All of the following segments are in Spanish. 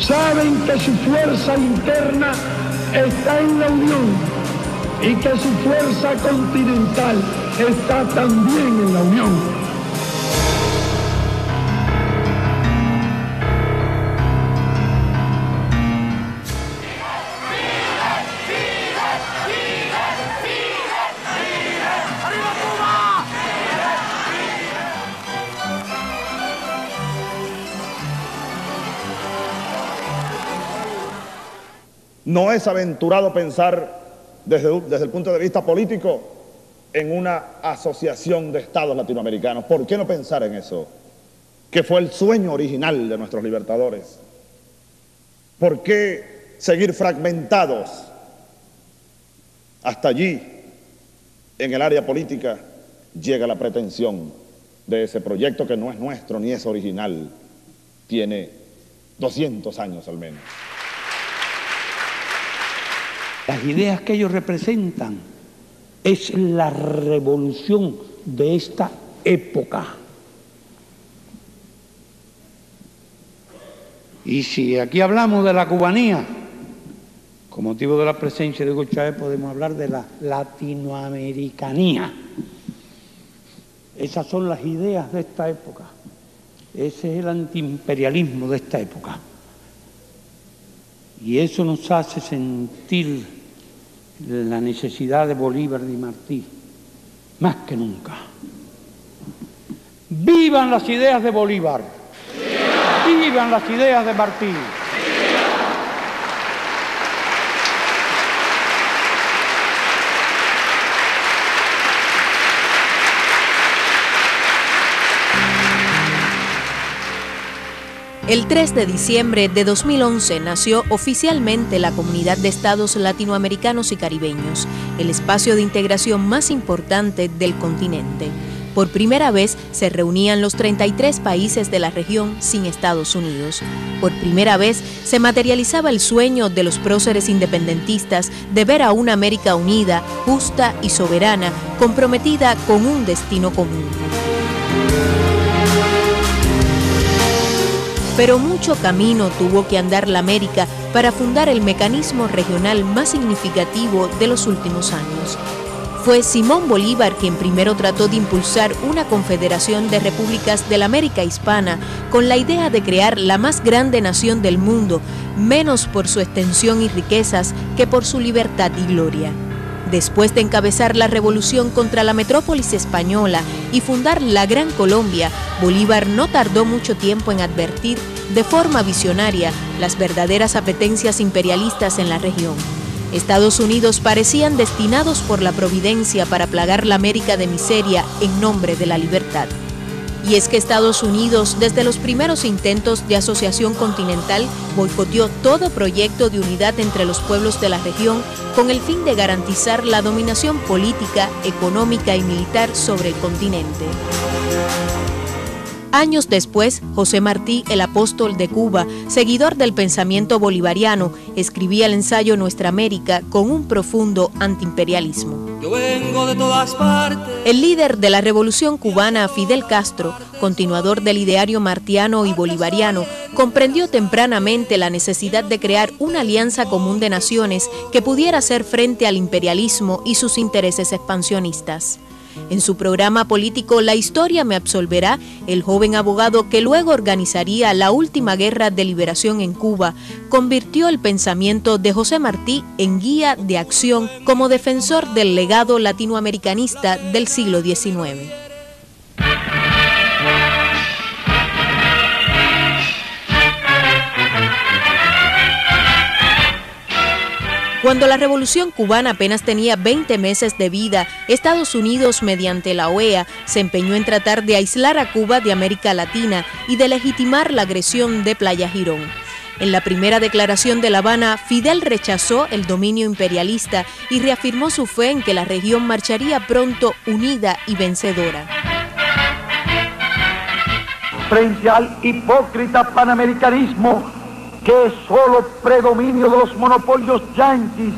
saben que su fuerza interna está en la unión y que su fuerza continental está también en la unión. No es aventurado pensar desde el punto de vista político en una asociación de estados latinoamericanos. ¿Por qué no pensar en eso? Que fue el sueño original de nuestros libertadores. ¿Por qué seguir fragmentados? Hasta allí, en el área política, llega la pretensión de ese proyecto que no es nuestro ni es original. Tiene 200 años al menos. Las ideas que ellos representan es la revolución de esta época. Y si aquí hablamos de la cubanía, con motivo de la presencia de Hugo Chávez, podemos hablar de la latinoamericanía. Esas son las ideas de esta época. Ese es el antiimperialismo de esta época. Y eso nos hace sentir la necesidad de Bolívar y Martí, más que nunca. ¡Vivan las ideas de Bolívar! ¡Vivan! ¡Vivan las ideas de Martí! El 3 de diciembre de 2011 nació oficialmente la Comunidad de Estados Latinoamericanos y Caribeños, el espacio de integración más importante del continente. Por primera vez se reunían los 33 países de la región sin Estados Unidos. Por primera vez se materializaba el sueño de los próceres independentistas de ver a una América unida, justa y soberana, comprometida con un destino común. Pero mucho camino tuvo que andar la América para fundar el mecanismo regional más significativo de los últimos años. Fue Simón Bolívar quien primero trató de impulsar una confederación de repúblicas de la América hispana con la idea de crear la más grande nación del mundo, menos por su extensión y riquezas que por su libertad y gloria. Después de encabezar la revolución contra la metrópolis española y fundar la Gran Colombia, Bolívar no tardó mucho tiempo en advertir de forma visionaria las verdaderas apetencias imperialistas en la región. Estados Unidos parecían destinados por la providencia para plagar la América de miseria en nombre de la libertad. Y es que Estados Unidos, desde los primeros intentos de asociación continental, boicoteó todo proyecto de unidad entre los pueblos de la región con el fin de garantizar la dominación política, económica y militar sobre el continente. Años después, José Martí, el apóstol de Cuba, seguidor del pensamiento bolivariano, escribía el ensayo Nuestra América con un profundo antiimperialismo. Yo vengo de todas partes. El líder de la revolución cubana, Fidel Castro, continuador del ideario martiano y bolivariano, comprendió tempranamente la necesidad de crear una alianza común de naciones que pudiera hacer frente al imperialismo y sus intereses expansionistas. En su programa político La historia me absolverá, el joven abogado que luego organizaría la última guerra de liberación en Cuba, convirtió el pensamiento de José Martí en guía de acción como defensor del legado latinoamericanista del siglo XIX. Cuando la Revolución Cubana apenas tenía 20 meses de vida, Estados Unidos, mediante la OEA, se empeñó en tratar de aislar a Cuba de América Latina y de legitimar la agresión de Playa Girón. En la primera declaración de La Habana, Fidel rechazó el dominio imperialista y reafirmó su fe en que la región marcharía pronto unida y vencedora. Frente al hipócrita panamericanismo, que es solo predominio de los monopolios yanquis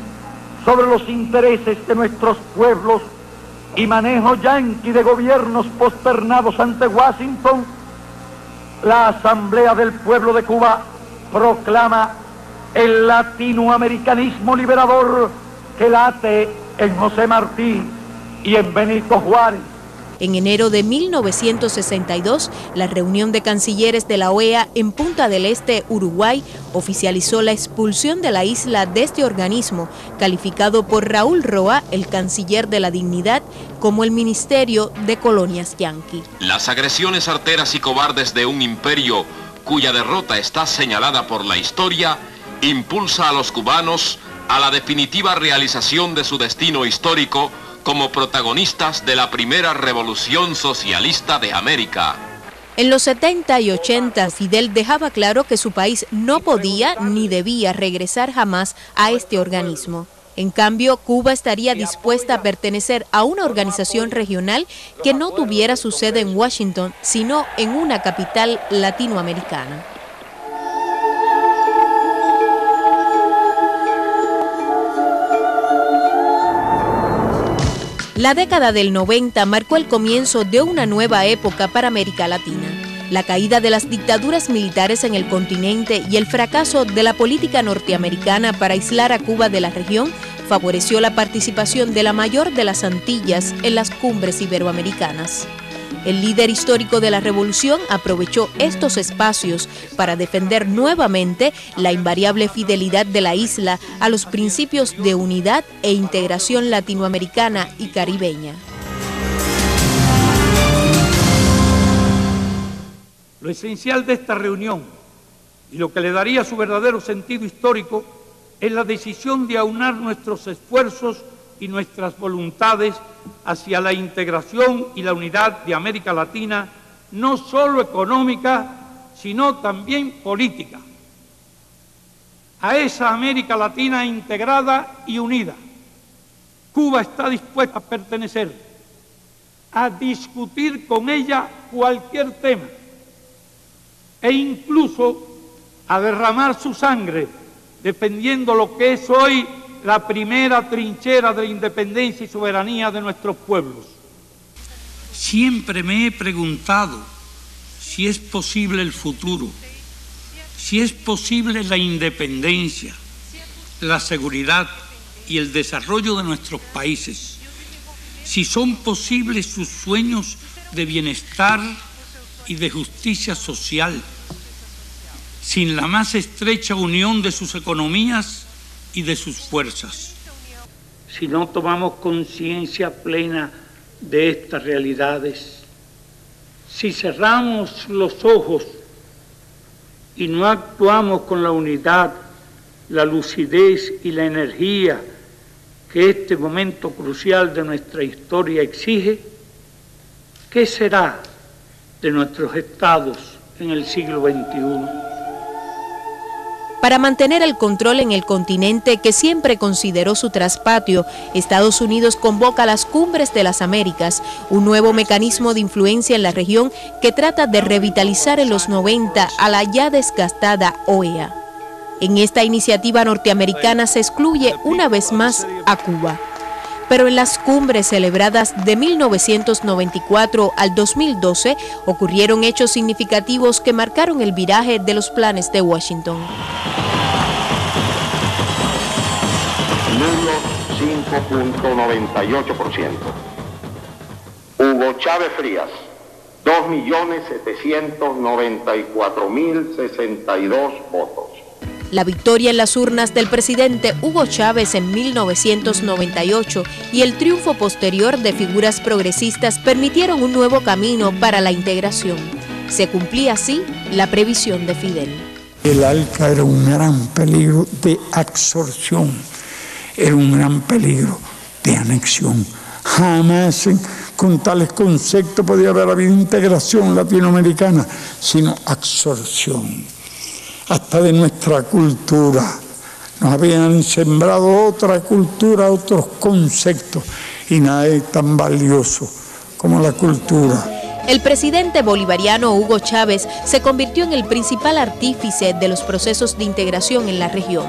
sobre los intereses de nuestros pueblos y manejo yanqui de gobiernos posternados ante Washington, la Asamblea del Pueblo de Cuba proclama el latinoamericanismo liberador que late en José Martí y en Benito Juárez. En enero de 1962, la reunión de cancilleres de la OEA en Punta del Este, Uruguay, oficializó la expulsión de la isla de este organismo, calificado por Raúl Roa, el canciller de la dignidad, como el Ministerio de Colonias Yanqui. Las agresiones arteras y cobardes de un imperio cuya derrota está señalada por la historia, impulsa a los cubanos a la definitiva realización de su destino histórico como protagonistas de la primera revolución socialista de América. En los 70 y 80, Fidel dejaba claro que su país no podía ni debía regresar jamás a este organismo. En cambio, Cuba estaría dispuesta a pertenecer a una organización regional que no tuviera su sede en Washington, sino en una capital latinoamericana. La década del 90 marcó el comienzo de una nueva época para América Latina. La caída de las dictaduras militares en el continente y el fracaso de la política norteamericana para aislar a Cuba de la región favoreció la participación de la mayor de las Antillas en las cumbres iberoamericanas. El líder histórico de la revolución aprovechó estos espacios para defender nuevamente la invariable fidelidad de la isla a los principios de unidad e integración latinoamericana y caribeña. Lo esencial de esta reunión y lo que le daría su verdadero sentido histórico es la decisión de aunar nuestros esfuerzos y nuestras voluntades hacia la integración y la unidad de América Latina, no solo económica, sino también política. A esa América Latina integrada y unida, Cuba está dispuesta a pertenecer, a discutir con ella cualquier tema e incluso a derramar su sangre defendiendo lo que es hoy la primera trinchera de la independencia y soberanía de nuestros pueblos. Siempre me he preguntado si es posible el futuro, si es posible la independencia, la seguridad y el desarrollo de nuestros países, si son posibles sus sueños de bienestar y de justicia social, sin la más estrecha unión de sus economías y de sus fuerzas. Si no tomamos conciencia plena de estas realidades, si cerramos los ojos y no actuamos con la unidad, la lucidez y la energía que este momento crucial de nuestra historia exige, ¿qué será de nuestros estados en el siglo XXI? Para mantener el control en el continente que siempre consideró su traspatio, Estados Unidos convoca a las Cumbres de las Américas, un nuevo mecanismo de influencia en la región que trata de revitalizar en los 90 a la ya desgastada OEA. En esta iniciativa norteamericana se excluye una vez más a Cuba. Pero en las cumbres celebradas de 1994 al 2012 ocurrieron hechos significativos que marcaron el viraje de los planes de Washington. Nulo 5.98%. Hugo Chávez Frías, 2.794.062 votos. La victoria en las urnas del presidente Hugo Chávez en 1998 y el triunfo posterior de figuras progresistas permitieron un nuevo camino para la integración. Se cumplía así la previsión de Fidel. El ALCA era un gran peligro de absorción, era un gran peligro de anexión. Jamás con tales conceptos podía haber habido integración latinoamericana, sino absorción. Hasta de nuestra cultura. Nos habían sembrado otra cultura, otros conceptos, y nada es tan valioso como la cultura. El presidente bolivariano Hugo Chávez se convirtió en el principal artífice de los procesos de integración en la región.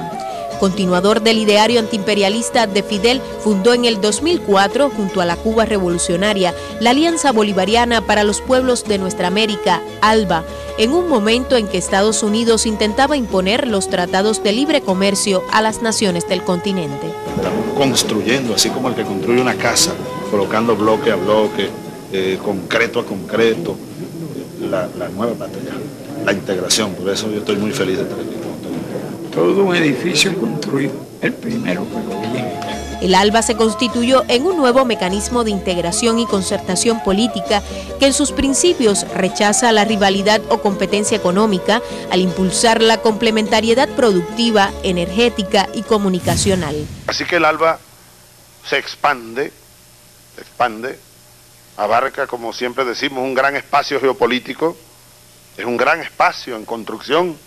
continuador del ideario antiimperialista de Fidel, fundó en el 2004, junto a la Cuba revolucionaria, la Alianza Bolivariana para los Pueblos de Nuestra América, ALBA, en un momento en que Estados Unidos intentaba imponer los tratados de libre comercio a las naciones del continente. Estamos construyendo, así como el que construye una casa, colocando bloque a bloque, concreto a concreto, la nueva patria, la integración. Por eso yo estoy muy feliz de estar aquí. Todo un edificio construido, el primero que lo tiene. El ALBA se constituyó en un nuevo mecanismo de integración y concertación política que en sus principios rechaza la rivalidad o competencia económica al impulsar la complementariedad productiva, energética y comunicacional. Así que el ALBA se expande, abarca, como siempre decimos, un gran espacio geopolítico, es un gran espacio en construcción,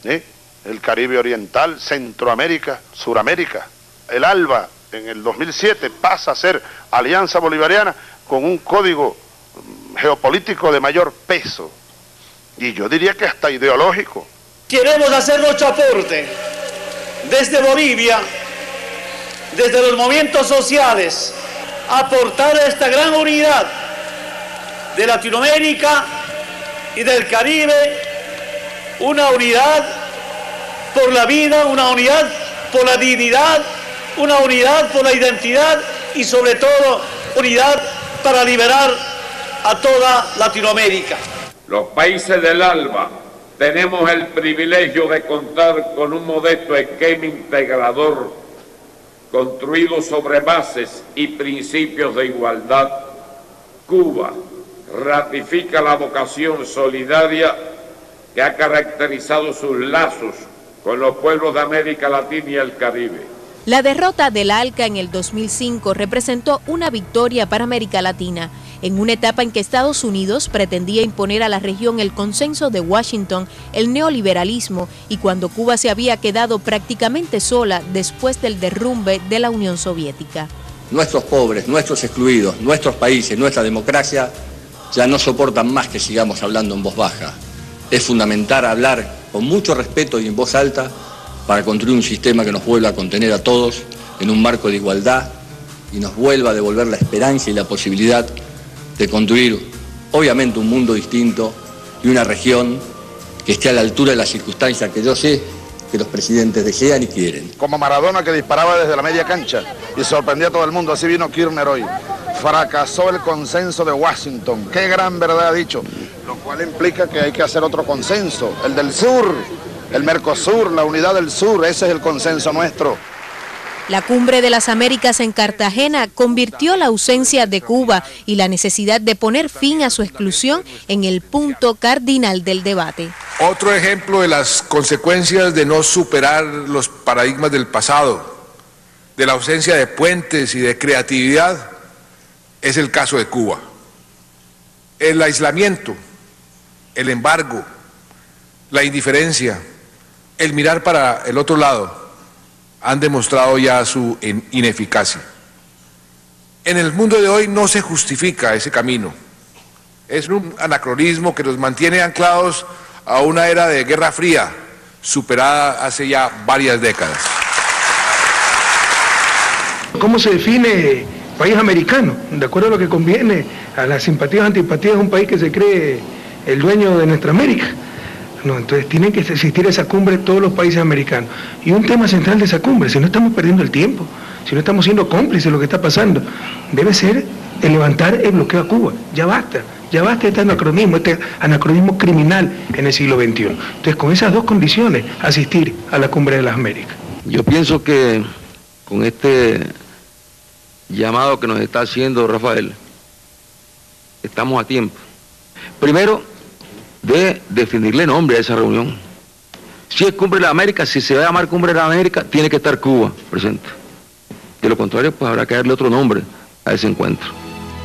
el Caribe Oriental, Centroamérica, Suramérica. El ALBA en el 2007 pasa a ser Alianza Bolivariana con un código geopolítico de mayor peso, y yo diría que hasta ideológico. Queremos hacer nuestro aporte desde Bolivia, desde los movimientos sociales, aportar a esta gran unidad de Latinoamérica y del Caribe, una unidad por la vida, una unidad por la dignidad, una unidad por la identidad y sobre todo unidad para liberar a toda Latinoamérica. Los países del ALBA tenemos el privilegio de contar con un modesto esquema integrador construido sobre bases y principios de igualdad. Cuba ratifica la vocación solidaria que ha caracterizado sus lazos con los pueblos de América Latina y el Caribe. La derrota del ALCA en el 2005 representó una victoria para América Latina, en una etapa en que Estados Unidos pretendía imponer a la región el consenso de Washington, el neoliberalismo, y cuando Cuba se había quedado prácticamente sola después del derrumbe de la Unión Soviética. Nuestros pobres, nuestros excluidos, nuestros países, nuestra democracia ya no soportan más que sigamos hablando en voz baja. Es fundamental hablar con mucho respeto y en voz alta para construir un sistema que nos vuelva a contener a todos en un marco de igualdad y nos vuelva a devolver la esperanza y la posibilidad de construir, obviamente, un mundo distinto y una región que esté a la altura de las circunstancias que yo sé que los presidentes desean y quieren. Como Maradona, que disparaba desde la media cancha y sorprendía a todo el mundo, así vino Kirchner hoy. Fracasó el consenso de Washington. Qué gran verdad ha dicho, lo cual implica que hay que hacer otro consenso, el del sur, el Mercosur, la unidad del sur. Ese es el consenso nuestro. La Cumbre de las Américas en Cartagena convirtió la ausencia de Cuba y la necesidad de poner fin a su exclusión en el punto cardinal del debate. Otro ejemplo de las consecuencias de no superar los paradigmas del pasado, de la ausencia de puentes y de creatividad, es el caso de Cuba. El aislamiento, el embargo, la indiferencia, el mirar para el otro lado, han demostrado ya su ineficacia. En el mundo de hoy no se justifica ese camino. Es un anacronismo que nos mantiene anclados a una era de Guerra Fría, superada hace ya varias décadas. ¿Cómo se define país americano? De acuerdo a lo que conviene a las simpatías o antipatías de un país que se cree el dueño de nuestra América. No, entonces tienen que existir esa cumbre todos los países americanos. Y un tema central de esa cumbre, si no estamos perdiendo el tiempo, si no estamos siendo cómplices de lo que está pasando, debe ser el levantar el bloqueo a Cuba. Ya basta de este anacronismo criminal en el siglo XXI. Entonces, con esas dos condiciones, asistir a la Cumbre de las Américas. Yo pienso que con este llamado que nos está haciendo Rafael, estamos a tiempo. Primero, de definirle nombre a esa reunión. Si es Cumbre de la América, si se va a llamar Cumbre de la América, tiene que estar Cuba presente. De lo contrario, pues habrá que darle otro nombre a ese encuentro.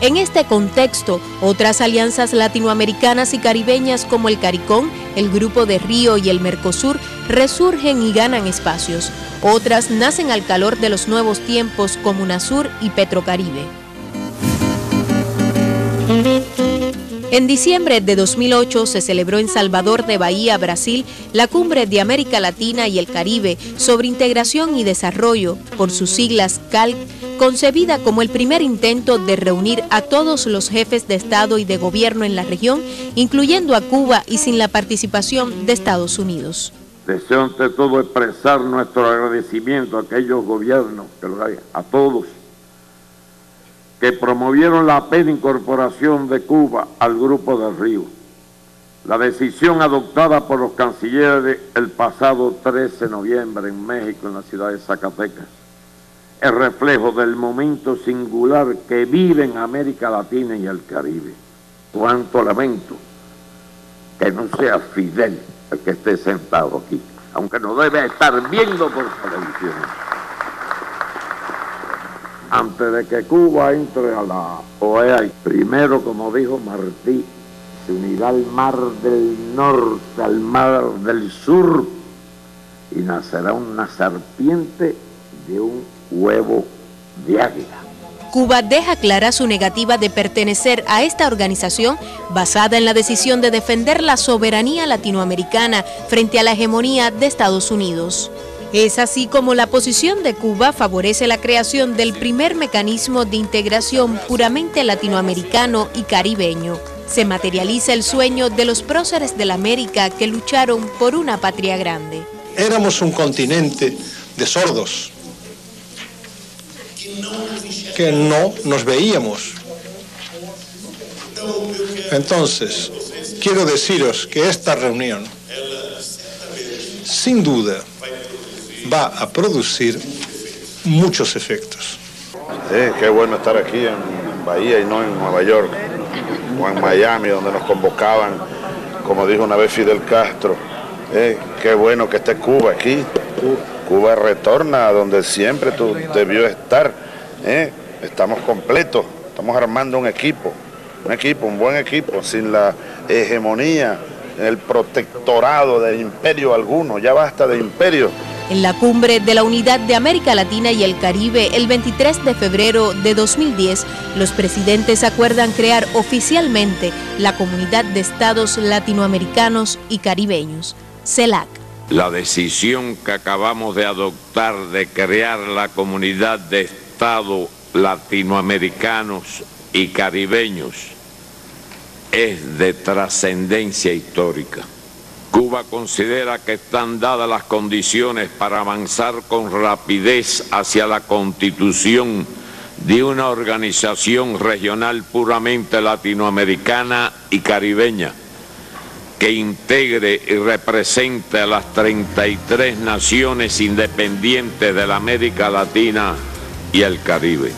En este contexto, otras alianzas latinoamericanas y caribeñas como el CARICOM, el Grupo de Río y el Mercosur resurgen y ganan espacios. Otras nacen al calor de los nuevos tiempos como UNASUR y Petrocaribe. En diciembre de 2008 se celebró en Salvador de Bahía, Brasil, la Cumbre de América Latina y el Caribe sobre integración y desarrollo, por sus siglas CALC, concebida como el primer intento de reunir a todos los jefes de Estado y de Gobierno en la región, incluyendo a Cuba y sin la participación de Estados Unidos. Deseo ante todo expresar nuestro agradecimiento a aquellos gobiernos, a todos, que promovieron la plena incorporación de Cuba al Grupo de Río. La decisión adoptada por los cancilleres el pasado 13 de noviembre en México, en la ciudad de Zacatecas, es reflejo del momento singular que vive en América Latina y el Caribe. Cuánto lamento que no sea Fidel el que esté sentado aquí, aunque nos debe estar viendo por televisión. Antes de que Cuba entre a la OEA, primero, como dijo Martí, se unirá al mar del norte, al mar del sur, y nacerá una serpiente de un huevo de águila. Cuba deja clara su negativa de pertenecer a esta organización basada en la decisión de defender la soberanía latinoamericana frente a la hegemonía de Estados Unidos. Es así como la posición de Cuba favorece la creación del primer mecanismo de integración puramente latinoamericano y caribeño. Se materializa el sueño de los próceres de la América que lucharon por una patria grande. Éramos un continente de sordos, que no nos veíamos. Entonces, quiero deciros que esta reunión, sin duda, va a producir muchos efectos. Sí, qué bueno estar aquí en Bahía y no en Nueva York o en Miami, donde nos convocaban, como dijo una vez Fidel Castro. Qué bueno que esté Cuba aquí. Cuba retorna a donde siempre debió estar. Estamos completos, estamos armando un buen equipo, sin la hegemonía, el protectorado de imperio alguno. Ya basta de imperio. En la Cumbre de la Unidad de América Latina y el Caribe, el 23 de febrero de 2010, los presidentes acuerdan crear oficialmente la Comunidad de Estados Latinoamericanos y Caribeños, CELAC. La decisión que acabamos de adoptar de crear la Comunidad de Estados Latinoamericanos y Caribeños es de trascendencia histórica. Cuba considera que están dadas las condiciones para avanzar con rapidez hacia la constitución de una organización regional puramente latinoamericana y caribeña que integre y represente a las 33 naciones independientes de la América Latina y el Caribe.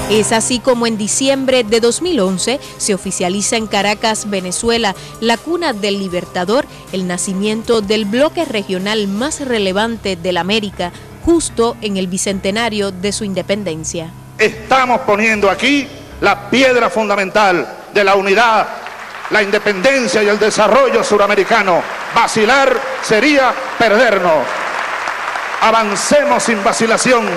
Es así como en diciembre de 2011 se oficializa en Caracas, Venezuela, la cuna del Libertador, el nacimiento del bloque regional más relevante de la América, justo en el bicentenario de su independencia. Estamos poniendo aquí la piedra fundamental de la unidad, la independencia y el desarrollo suramericano. Vacilar sería perdernos. Avancemos sin vacilación,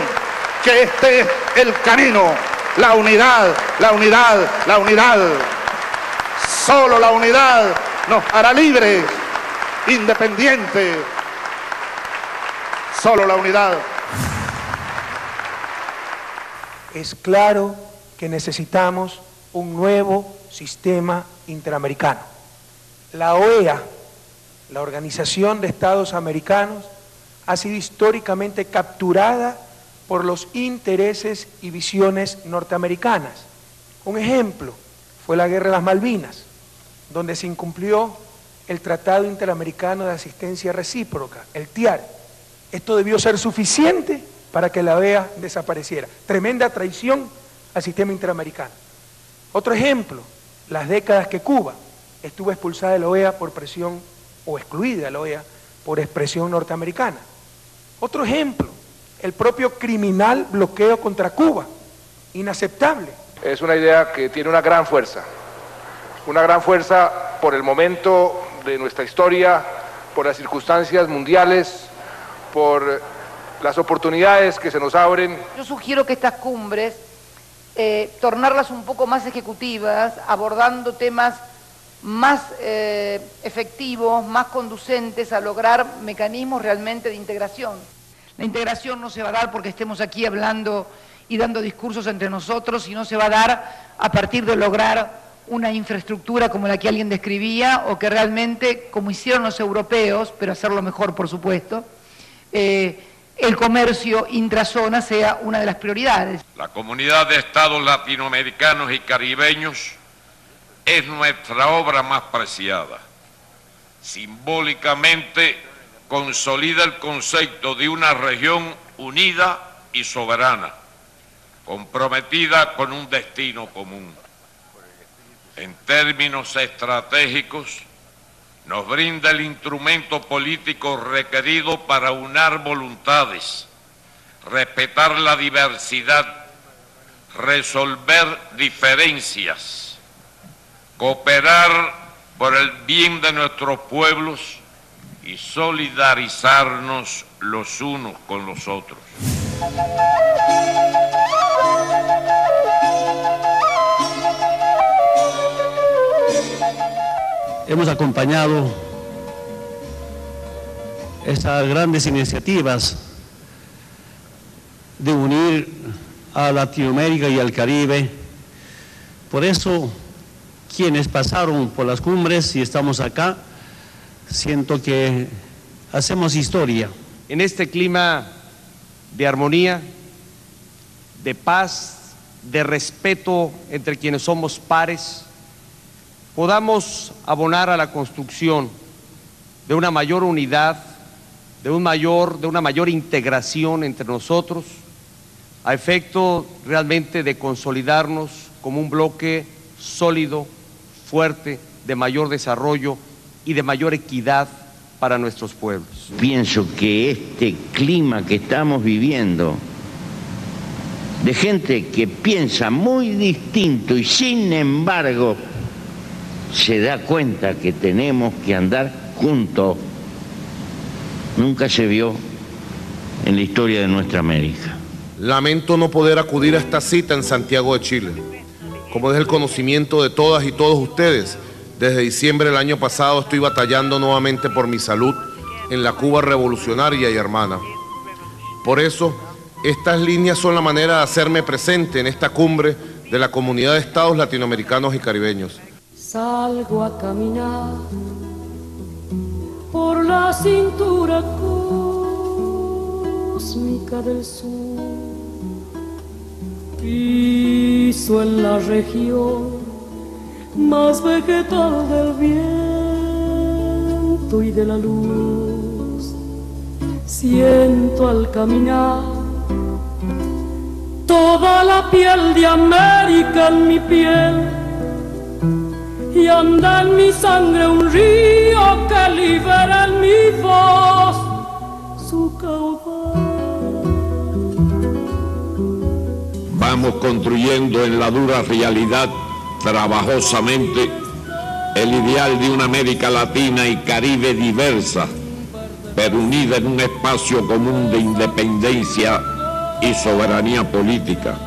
que este es el camino. La unidad, la unidad, la unidad. Solo la unidad nos hará libres, independientes. Solo la unidad. Es claro que necesitamos un nuevo sistema interamericano. La OEA, la Organización de Estados Americanos, ha sido históricamente capturada por los intereses y visiones norteamericanas. Un ejemplo fue la Guerra de las Malvinas, donde se incumplió el Tratado Interamericano de Asistencia Recíproca, el TIAR. Esto debió ser suficiente para que la OEA desapareciera. Tremenda traición al sistema interamericano. Otro ejemplo, las décadas que Cuba estuvo expulsada de la OEA por presión, o excluida de la OEA por expresión norteamericana. Otro ejemplo, el propio criminal bloqueo contra Cuba, inaceptable. Es una idea que tiene una gran fuerza por el momento de nuestra historia, por las circunstancias mundiales, por las oportunidades que se nos abren. Yo sugiero que estas cumbres tornarlas un poco más ejecutivas, abordando temas más efectivos, más conducentes a lograr mecanismos realmente de integración. La integración no se va a dar porque estemos aquí hablando y dando discursos entre nosotros, sino se va a dar a partir de lograr una infraestructura como la que alguien describía, o que realmente, como hicieron los europeos, pero hacerlo mejor por supuesto, el comercio intrazona sea una de las prioridades. La comunidad de estados latinoamericanos y caribeños es nuestra obra más preciada. Simbólicamente consolida el concepto de una región unida y soberana, comprometida con un destino común. En términos estratégicos, nos brinda el instrumento político requerido para unar voluntades, respetar la diversidad, resolver diferencias, cooperar por el bien de nuestros pueblos y solidarizarnos los unos con los otros. Hemos acompañado estas grandes iniciativas de unir a Latinoamérica y al Caribe. Por eso, quienes pasaron por las cumbres y estamos acá, siento que hacemos historia. En este clima de armonía, de paz, de respeto entre quienes somos pares, podamos abonar a la construcción de una mayor unidad, de una mayor integración entre nosotros, a efecto realmente de consolidarnos como un bloque sólido, fuerte, de mayor desarrollo y de mayor equidad para nuestros pueblos. Pienso que este clima que estamos viviendo, de gente que piensa muy distinto y sin embargo se da cuenta que tenemos que andar juntos, nunca se vio en la historia de nuestra América. Lamento no poder acudir a esta cita en Santiago de Chile. Como es el conocimiento de todas y todos ustedes, desde diciembre del año pasado estoy batallando nuevamente por mi salud en la Cuba revolucionaria y hermana. Por eso, estas líneas son la manera de hacerme presente en esta cumbre de la Comunidad de Estados Latinoamericanos y Caribeños. Salgo a caminar por la cintura cósmica del sur, piso en la región más vegetal del viento y de la luz. Siento al caminar toda la piel de América en mi piel, y anda en mi sangre un río que libera en mi voz su caudal. Vamos construyendo en la dura realidad, trabajosamente, el ideal de una América Latina y Caribe diversa, pero unida en un espacio común de independencia y soberanía política,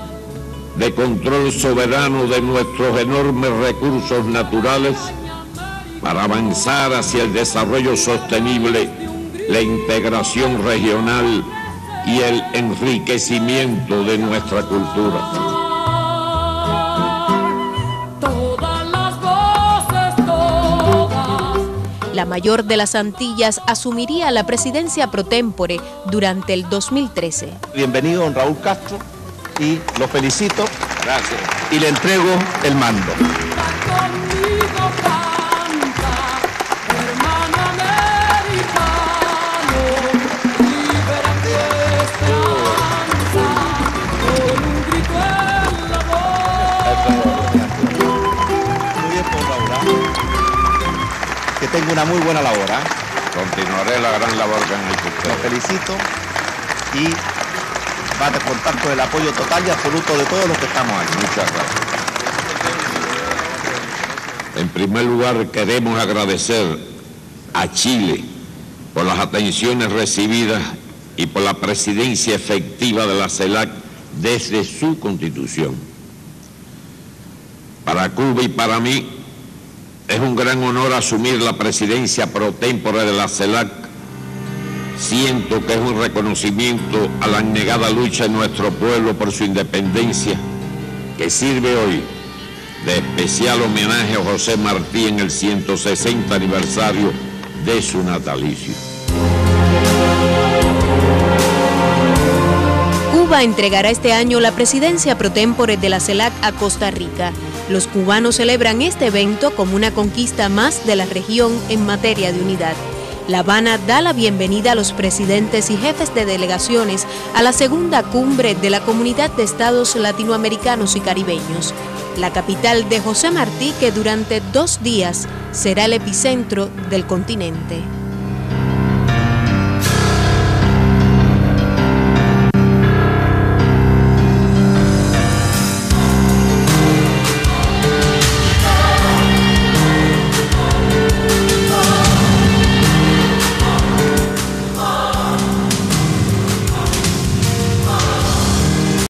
de control soberano de nuestros enormes recursos naturales, para avanzar hacia el desarrollo sostenible, la integración regional y el enriquecimiento de nuestra cultura. La mayor de las Antillas asumiría la presidencia pro tempore durante el 2013. Bienvenido, don Raúl Castro, y lo felicito. Gracias. Y le entrego el mando. Que tenga una muy buena labor. Continuaré la gran labor que han hecho ustedes. Lo felicito y va a contar con el apoyo total y absoluto de todos los que estamos aquí. Muchas gracias. En primer lugar, queremos agradecer a Chile por las atenciones recibidas y por la presidencia efectiva de la CELAC desde su constitución. Para Cuba y para mí es un gran honor asumir la presidencia pro tempore de la CELAC. Siento que es un reconocimiento a la abnegada lucha de nuestro pueblo por su independencia, que sirve hoy de especial homenaje a José Martí en el 160 aniversario de su natalicio. Cuba entregará este año la presidencia pro tempore de la CELAC a Costa Rica. Los cubanos celebran este evento como una conquista más de la región en materia de unidad. La Habana da la bienvenida a los presidentes y jefes de delegaciones a la segunda cumbre de la Comunidad de Estados Latinoamericanos y Caribeños, la capital de José Martí, que durante 2 días será el epicentro del continente.